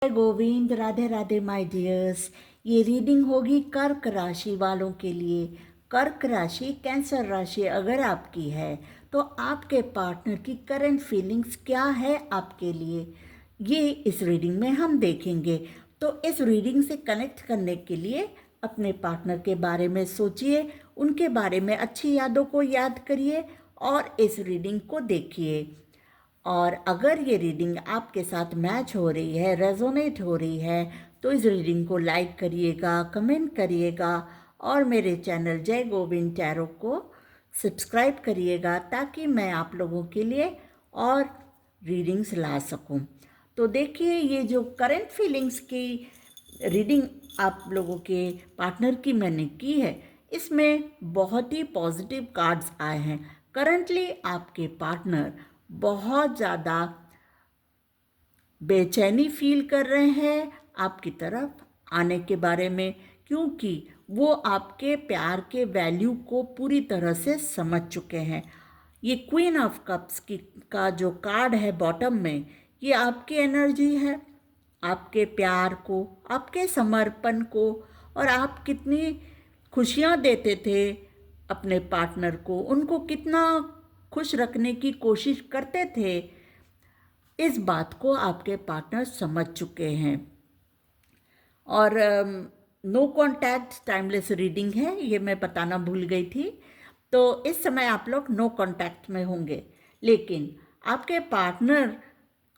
जय Govind, Radhe Radhe my dears. ये reading होगी कर्क राशि वालों के लिए। कर्क राशि कैंसर राशि अगर आपकी है तो आपके पार्टनर की करंट फीलिंग्स क्या है आपके लिए, ये इस रीडिंग में हम देखेंगे। तो इस रीडिंग से कनेक्ट करने के लिए अपने पार्टनर के बारे में सोचिए, उनके बारे में अच्छी यादों को याद करिए और इस रीडिंग को देखिए। और अगर ये रीडिंग आपके साथ मैच हो रही है, रेजोनेट हो रही है, तो इस रीडिंग को लाइक करिएगा, कमेंट करिएगा और मेरे चैनल जय गोविंद टैरो को सब्सक्राइब करिएगा ताकि मैं आप लोगों के लिए और रीडिंग्स ला सकूं। तो देखिए, ये जो करंट फीलिंग्स की रीडिंग आप लोगों के पार्टनर की मैंने की है, इसमें बहुत ही पॉजिटिव कार्ड्स आए हैं। करंटली आपके पार्टनर बहुत ज़्यादा बेचैनी फील कर रहे हैं आपकी तरफ आने के बारे में, क्योंकि वो आपके प्यार के वैल्यू को पूरी तरह से समझ चुके हैं। ये क्वीन ऑफ कप्स की का जो कार्ड है बॉटम में, ये आपकी एनर्जी है, आपके प्यार को, आपके समर्पण को, और आप कितनी खुशियाँ देते थे अपने पार्टनर को, उनको कितना खुश रखने की कोशिश करते थे, इस बात को आपके पार्टनर समझ चुके हैं। और नो कॉन्टैक्ट टाइमलेस रीडिंग है, ये मैं बताना भूल गई थी। तो इस समय आप लोग नो कॉन्टैक्ट में होंगे, लेकिन आपके पार्टनर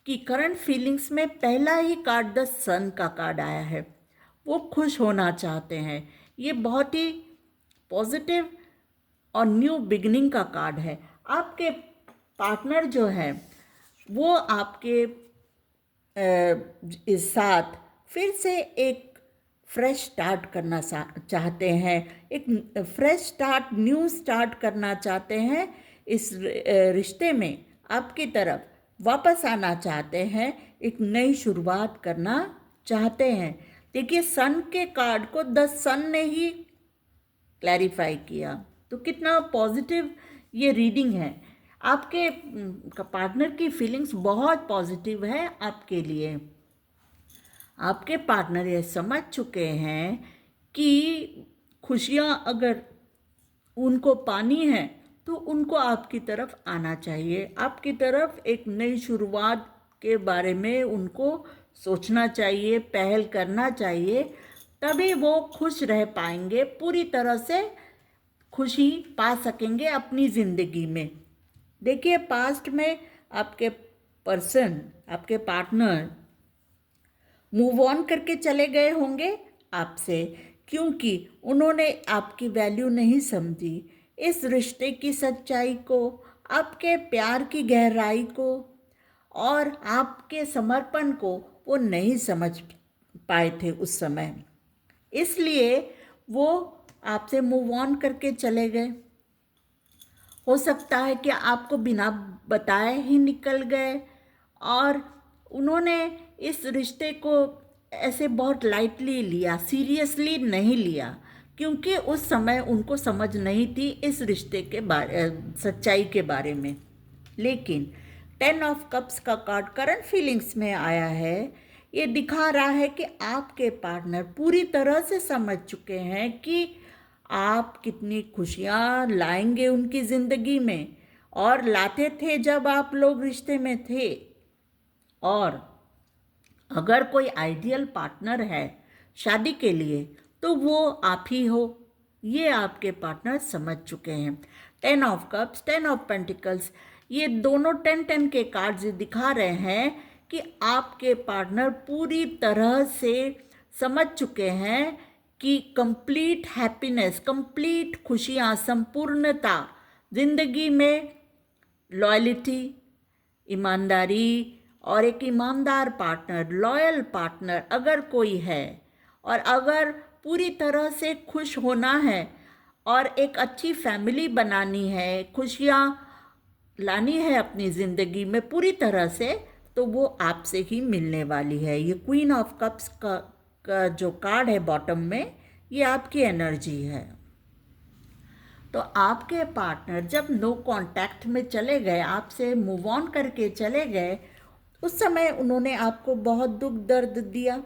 की करंट फीलिंग्स में पहला ही कार्ड द सन का कार्ड आया है। वो खुश होना चाहते हैं। ये बहुत ही पॉजिटिव और न्यू बिगनिंग का कार्ड है। आपके पार्टनर जो है वो आपके इस साथ फिर से एक फ्रेश स्टार्ट करना चाहते हैं, एक फ्रेश स्टार्ट, न्यू स्टार्ट करना चाहते हैं। इस रिश्ते में आपकी तरफ वापस आना चाहते हैं, एक नई शुरुआत करना चाहते हैं। देखिए, सन के कार्ड को द सन ने ही क्लैरिफाई किया, तो कितना पॉजिटिव ये रीडिंग है। आपके पार्टनर की फीलिंग्स बहुत पॉजिटिव है आपके लिए। आपके पार्टनर ये समझ चुके हैं कि खुशियाँ अगर उनको पानी है तो उनको आपकी तरफ आना चाहिए, आपकी तरफ एक नई शुरुआत के बारे में उनको सोचना चाहिए, पहल करना चाहिए, तभी वो खुश रह पाएंगे, पूरी तरह से खुशी पा सकेंगे अपनी ज़िंदगी में। देखिए, पास्ट में आपके पर्सन, आपके पार्टनर मूव ऑन करके चले गए होंगे आपसे, क्योंकि उन्होंने आपकी वैल्यू नहीं समझी, इस रिश्ते की सच्चाई को, आपके प्यार की गहराई को और आपके समर्पण को वो नहीं समझ पाए थे उस समय। इसलिए वो आपसे मूव ऑन करके चले गए। हो सकता है कि आपको बिना बताए ही निकल गए और उन्होंने इस रिश्ते को ऐसे बहुत लाइटली लिया, सीरियसली नहीं लिया, क्योंकि उस समय उनको समझ नहीं थी इस रिश्ते के बारे, सच्चाई के बारे में। लेकिन 10 ऑफ कप्स का कार्ड करंट फीलिंग्स में आया है। ये दिखा रहा है कि आपके पार्टनर पूरी तरह से समझ चुके हैं कि आप कितनी खुशियाँ लाएंगे उनकी ज़िंदगी में, और लाते थे जब आप लोग रिश्ते में थे। और अगर कोई आइडियल पार्टनर है शादी के लिए तो वो आप ही हो, ये आपके पार्टनर समझ चुके हैं। 10 ऑफ कप्स, 10 ऑफ पेंटिकल्स, ये दोनों 10-10 के कार्ड्स दिखा रहे हैं कि आपके पार्टनर पूरी तरह से समझ चुके हैं कि कंप्लीट हैप्पीनेस, कंप्लीट खुशियाँ, संपूर्णता जिंदगी में, लॉयल्टी, ईमानदारी, और एक ईमानदार पार्टनर, लॉयल पार्टनर अगर कोई है, और अगर पूरी तरह से खुश होना है और एक अच्छी फैमिली बनानी है, खुशियाँ लानी है अपनी ज़िंदगी में पूरी तरह से, तो वो आपसे ही मिलने वाली है। ये क्वीन ऑफ कप्स का जो कार्ड है बॉटम में, ये आपकी एनर्जी है। तो आपके पार्टनर जब नो कांटेक्ट में चले गए, आपसे मूव ऑन करके चले गए, उस समय उन्होंने आपको बहुत दुख दर्द दिया,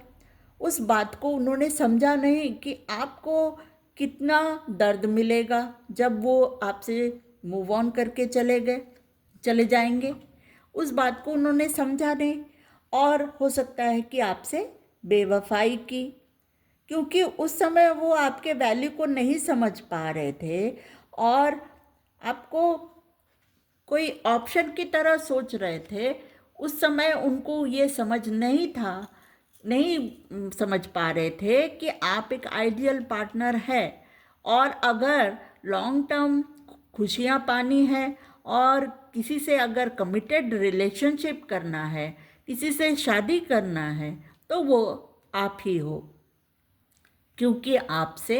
उस बात को उन्होंने समझा नहीं कि आपको कितना दर्द मिलेगा जब वो आपसे मूव ऑन करके चले जाएंगे। उस बात को उन्होंने समझा नहीं, और हो सकता है कि आपसे बेवफाई की, क्योंकि उस समय वो आपके वैल्यू को नहीं समझ पा रहे थे और आपको कोई ऑप्शन की तरह सोच रहे थे। उस समय उनको ये समझ नहीं था, नहीं समझ पा रहे थे कि आप एक आइडियल पार्टनर है, और अगर लॉन्ग टर्म खुशियाँ पानी है और किसी से अगर कमिटेड रिलेशनशिप करना है, किसी से शादी करना है, तो वो आप ही हो, क्योंकि आपसे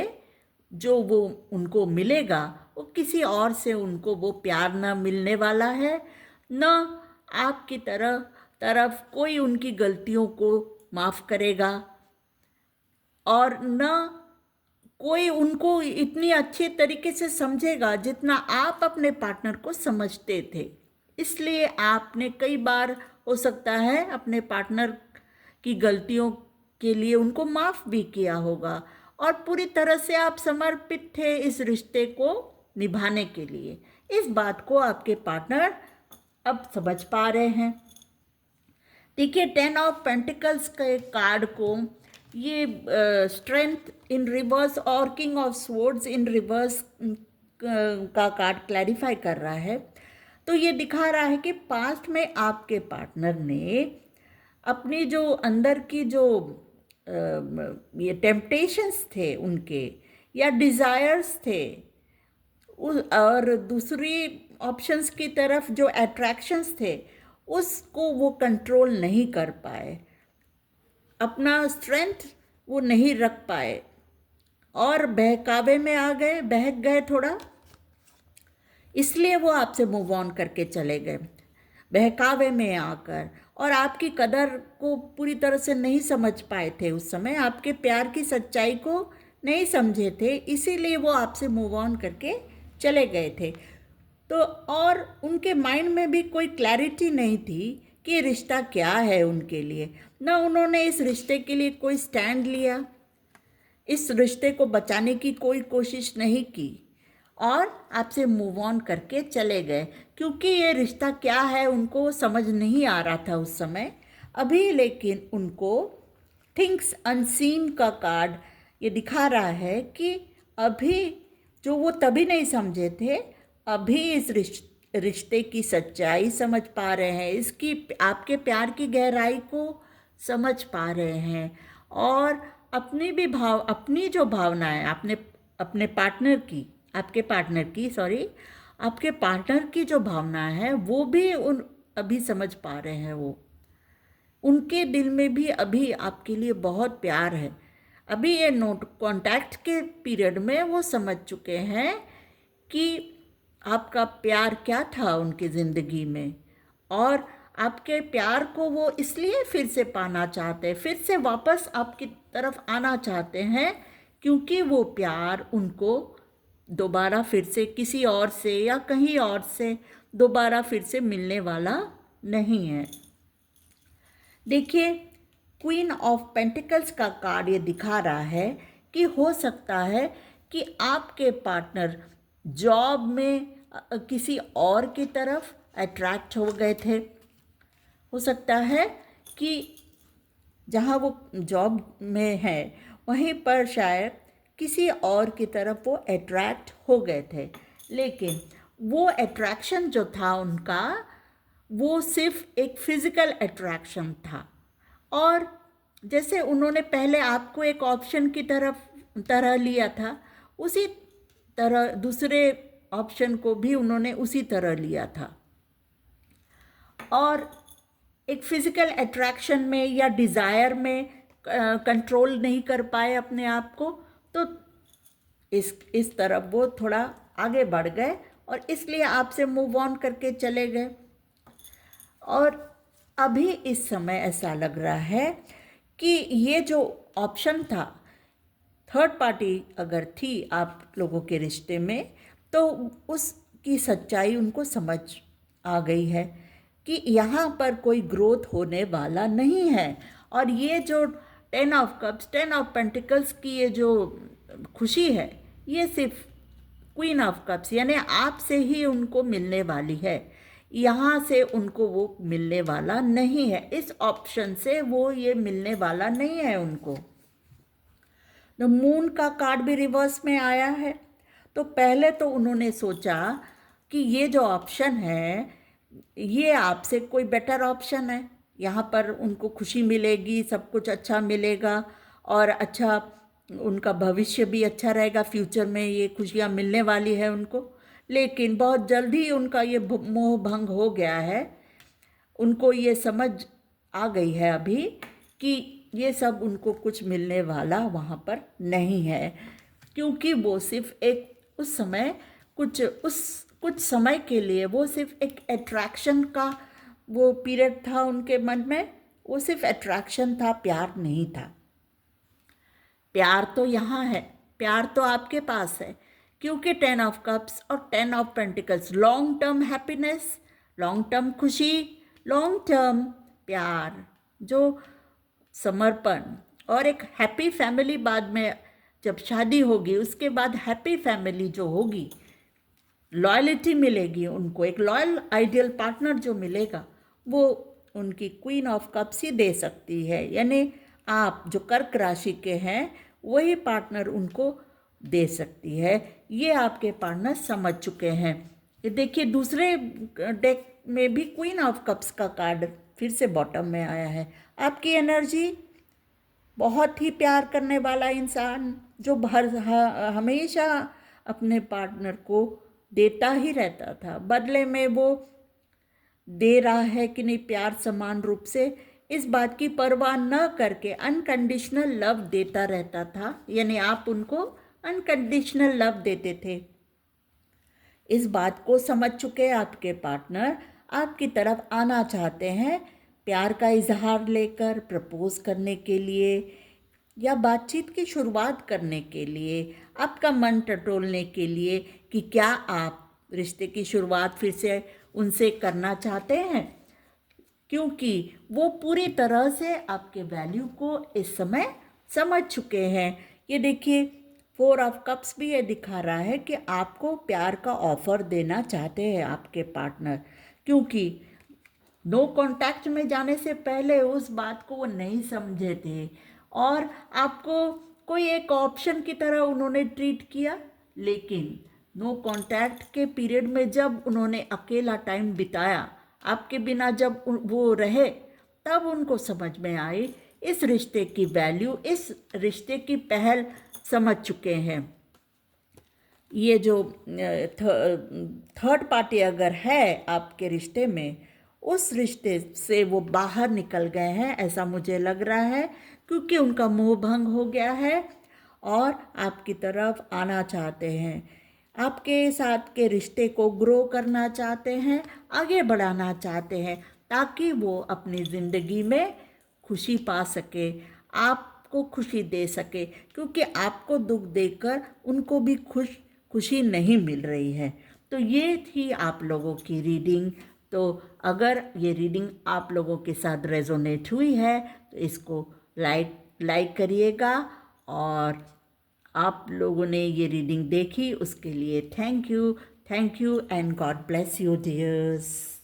जो वो उनको मिलेगा वो किसी और से उनको वो प्यार न मिलने वाला है, न आपकी तरफ कोई उनकी गलतियों को माफ़ करेगा, और न कोई उनको इतनी अच्छे तरीके से समझेगा जितना आप अपने पार्टनर को समझते थे। इसलिए आपने कई बार हो सकता है अपने पार्टनर की गलतियों के लिए उनको माफ़ भी किया होगा, और पूरी तरह से आप समर्पित थे इस रिश्ते को निभाने के लिए। इस बात को आपके पार्टनर अब समझ पा रहे हैं। देखिए, 10 ऑफ पेंटिकल्स के कार्ड को ये स्ट्रेंथ इन रिवर्स और king of swords in reverse का कार्ड क्लैरिफाई कर रहा है। तो ये दिखा रहा है कि पास्ट में आपके पार्टनर ने अपनी जो अंदर की जो ये टेम्पटेशंस थे उनके, या डिज़ायर्स थे, और दूसरी ऑप्शंस की तरफ जो अट्रैक्शंस थे, उसको वो कंट्रोल नहीं कर पाए, अपना स्ट्रेंथ वो नहीं रख पाए, और बहकावे में आ गए, बहक गए थोड़ा, इसलिए वो आपसे मूव ऑन करके चले गए बहकावे में आकर, और आपकी कदर को पूरी तरह से नहीं समझ पाए थे उस समय, आपके प्यार की सच्चाई को नहीं समझे थे, इसीलिए वो आपसे मूव ऑन करके चले गए थे। तो और उनके माइंड में भी कोई क्लैरिटी नहीं थी कि रिश्ता क्या है उनके लिए, ना उन्होंने इस रिश्ते के लिए कोई स्टैंड लिया, इस रिश्ते को बचाने की कोई कोशिश नहीं की, और आपसे मूव ऑन करके चले गए, क्योंकि ये रिश्ता क्या है उनको समझ नहीं आ रहा था उस समय। अभी लेकिन उनको थिंग्स अनसीन का कार्ड ये दिखा रहा है कि अभी जो वो तभी नहीं समझे थे, अभी इस रिश्ते की सच्चाई समझ पा रहे हैं, इसकी आपके प्यार की गहराई को समझ पा रहे हैं, और अपनी जो भावनाएं आपने अपने पार्टनर की आपके पार्टनर की जो भावना है वो भी अभी समझ पा रहे हैं। वो उनके दिल में भी अभी आपके लिए बहुत प्यार है। अभी ये नोट कांटेक्ट के पीरियड में वो समझ चुके हैं कि आपका प्यार क्या था उनकी ज़िंदगी में, और आपके प्यार को वो इसलिए फिर से पाना चाहते हैं, फिर से वापस आपकी तरफ आना चाहते हैं, क्योंकि वो प्यार उनको दोबारा फिर से किसी और से या कहीं और से दोबारा फिर से मिलने वाला नहीं है। देखिए, क्वीन ऑफ पेंटिकल्स का कार्ड ये दिखा रहा है कि हो सकता है कि आपके पार्टनर जॉब में किसी और की तरफ अट्रैक्ट हो गए थे। हो सकता है कि जहाँ वो जॉब में है वहीं पर शायद किसी और की तरफ वो अट्रैक्ट हो गए थे, लेकिन वो अट्रैक्शन जो था उनका वो सिर्फ एक फिज़िकल अट्रैक्शन था, और जैसे उन्होंने पहले आपको एक ऑप्शन की तरह लिया था, उसी तरह दूसरे ऑप्शन को भी उन्होंने उसी तरह लिया था, और एक फिज़िकल अट्रैक्शन में या डिज़ायर में कंट्रोल नहीं कर पाए अपने आप को, तो इस तरफ वो थोड़ा आगे बढ़ गए और इसलिए आपसे मूव ऑन करके चले गए। और अभी इस समय ऐसा लग रहा है कि ये जो ऑप्शन था, थर्ड पार्टी अगर थी आप लोगों के रिश्ते में, तो उसकी सच्चाई उनको समझ आ गई है कि यहाँ पर कोई ग्रोथ होने वाला नहीं है। और ये जो 10 ऑफ कप्स 10 ऑफ पेंटिकल्स की ये जो खुशी है, ये सिर्फ क्वीन ऑफ कप्स यानी आपसे ही उनको मिलने वाली है। यहाँ से उनको वो मिलने वाला नहीं है, इस ऑप्शन से वो ये मिलने वाला नहीं है उनको। द मून का कार्ड भी रिवर्स में आया है। तो पहले तो उन्होंने सोचा कि ये जो ऑप्शन है ये आपसे कोई बेटर ऑप्शन है, यहाँ पर उनको खुशी मिलेगी, सब कुछ अच्छा मिलेगा और अच्छा उनका भविष्य भी अच्छा रहेगा, फ्यूचर में ये खुशियाँ मिलने वाली है उनको। लेकिन बहुत जल्द ही उनका ये मोह भंग हो गया है। उनको ये समझ आ गई है अभी कि ये सब उनको कुछ मिलने वाला वहाँ पर नहीं है, क्योंकि वो सिर्फ एक उस समय कुछ समय के लिए वो सिर्फ एक अट्रैक्शन का वो पीरियड था उनके मन में। वो सिर्फ अट्रैक्शन था, प्यार नहीं था। प्यार तो यहाँ है, प्यार तो आपके पास है, क्योंकि 10 ऑफ कप्स और 10 of pentacles long term happiness, long term खुशी, लॉन्ग टर्म प्यार, जो समर्पण और एक हैप्पी फैमिली बाद में जब शादी होगी उसके बाद हैप्पी फैमिली जो होगी, लॉयल्टी मिलेगी उनको, एक लॉयल आइडियल पार्टनर जो मिलेगा वो उनकी क्वीन ऑफ कप्स ही दे सकती है। यानी आप जो कर्क राशि के हैं वही पार्टनर उनको दे सकती है। ये आपके पार्टनर समझ चुके हैं। ये देखिए दूसरे डेक में भी क्वीन ऑफ कप्स का कार्ड फिर से बॉटम में आया है। आपकी एनर्जी बहुत ही प्यार करने वाला इंसान जो हमेशा अपने पार्टनर को देता ही रहता था, बदले में वो दे रहा है कि नहीं प्यार समान रूप से, इस बात की परवाह न करके अनकंडीशनल लव देता रहता था। यानी आप उनको अनकंडीशनल लव देते थे। इस बात को समझ चुके आपके पार्टनर आपकी तरफ आना चाहते हैं, प्यार का इजहार लेकर प्रपोज करने के लिए या बातचीत की शुरुआत करने के लिए, आपका मन टटोलने के लिए कि क्या आप रिश्ते की शुरुआत फिर से उनसे करना चाहते हैं, क्योंकि वो पूरी तरह से आपके वैल्यू को इस समय समझ चुके हैं। ये देखिए 4 ऑफ कप्स भी ये दिखा रहा है कि आपको प्यार का ऑफर देना चाहते हैं आपके पार्टनर, क्योंकि नो कांटेक्ट में जाने से पहले उस बात को वो नहीं समझे थे और आपको कोई एक ऑप्शन की तरह उन्होंने ट्रीट किया। लेकिन नो कांटेक्ट के पीरियड में जब उन्होंने अकेला टाइम बिताया, आपके बिना जब वो रहे, तब उनको समझ में आई इस रिश्ते की वैल्यू, इस रिश्ते की पहल समझ चुके हैं। ये जो थर्ड पार्टी अगर है आपके रिश्ते में, उस रिश्ते से वो बाहर निकल गए हैं ऐसा मुझे लग रहा है, क्योंकि उनका मोह भंग हो गया है और आपकी तरफ आना चाहते हैं, आपके साथ के रिश्ते को ग्रो करना चाहते हैं, आगे बढ़ाना चाहते हैं, ताकि वो अपनी ज़िंदगी में खुशी पा सके, आपको खुशी दे सके, क्योंकि आपको दुख देकर उनको भी खुशी नहीं मिल रही है। तो ये थी आप लोगों की रीडिंग। तो अगर ये रीडिंग आप लोगों के साथ रेजोनेट हुई है तो इसको लाइक करिएगा, और आप लोगों ने ये रीडिंग देखी उसके लिए thank you and God bless you dears.